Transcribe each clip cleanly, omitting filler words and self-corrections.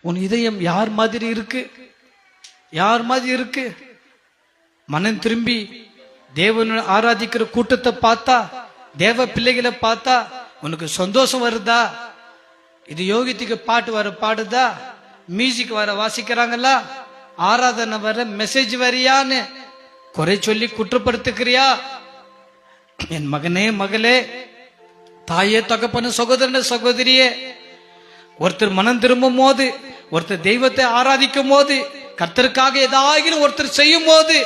உன் இதயம் யார் மாதிரி இருக்கு? யார் மாதிரி இருக்கு? மனம் திரும்பி தேவனை ஆராதிக்கிற கூட்டத்தை பார்த்தா, தேவ பிள்ளைகளை பார்த்தா உனக்கு சந்தோஷம் வருதா? இது யோகித்துக்கு பாட்டு வர பாடுதா? மியூசிக் வர வாசிக்கிறாங்களா? ஆராதனை வர மெசேஜ் வரியான்னு குறை சொல்லி குற்றப்படுத்துக்கிறியா? என் மகனே, மகளே, தாயே, தகப்பன, சகோதரன, சகோதரியே, ஒருத்தர் மனம் திரும்பும் போது, ஒருத்தர் தெய்வத்தை ஆராதிக்கும் போது, கர்த்தருக்காக ஏதாகிலும் ஒருத்தர் செய்யும் போது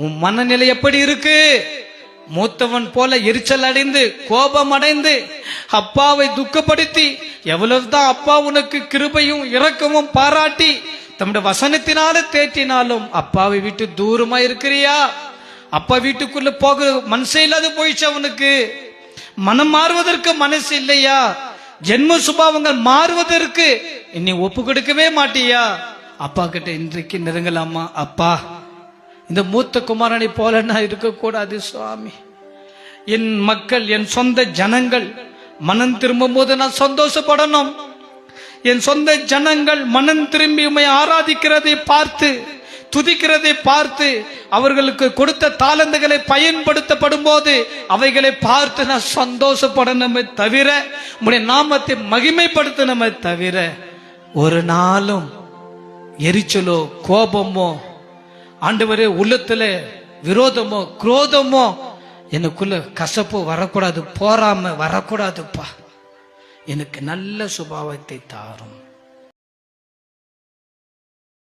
உன் மனநிலை எப்படி இருக்கு? மூத்தவன் போல எரிச்சல் அடைந்து, கோபம் அடைந்து, அப்பாவை துக்கப்படுத்தி, எவ்வளவுதான் அப்பா உனக்கு கிருபையும் இரக்கமும் பாராட்டி தம்முடைய வசனத்தினால தேற்றினாலும் அப்பாவை விட்டு தூரமா இருக்கிறியா? அப்பா வீட்டுக்குள்ள போக மனசே இல்லாத போயிடுச்சு. அவனுக்கு மனம் மாறுவதற்கு மனசு இல்லையா? ஜென்ம சுபாவங்கள் மாறுவதற்கு நீ ஒப்பு கொடுக்கவே மாட்டியா? அப்பா கிட்ட இன்றைக்கு நெருங்கலாமா? அப்பா, இந்த மூத்த குமாரனை போல நான் இருக்கக்கூடாது சுவாமி. என் மக்கள், என் சொந்த ஜனங்கள் மனம் திரும்பும் போது நான் சந்தோஷப்படணும். என் சொந்த ஜனங்கள் மனம் திரும்பி உம்மை ஆராதிக்கிறதை பார்த்து, துதிக்கிறதை பார்த்து, அவர்களுக்கு கொடுத்த தாளந்துகளை பயன்படுத்தப்படும் போது அவைகளை பார்த்து நான் சந்தோஷப்படணுமே தவிர, உம்முடைய நாமத்தை மகிமைப்படுத்தணுமே தவிர, ஒரு நாளும் எரிச்சலோ கோபமோ ஆண்டவரே உள்ளத்துல விரோதமோ குரோதமோ எனக்குள்ள கசப்பு வரக்கூடாது, போராம வரக்கூடாதுப்பா. எனக்கு நல்ல சுபாவத்தை தாரும்.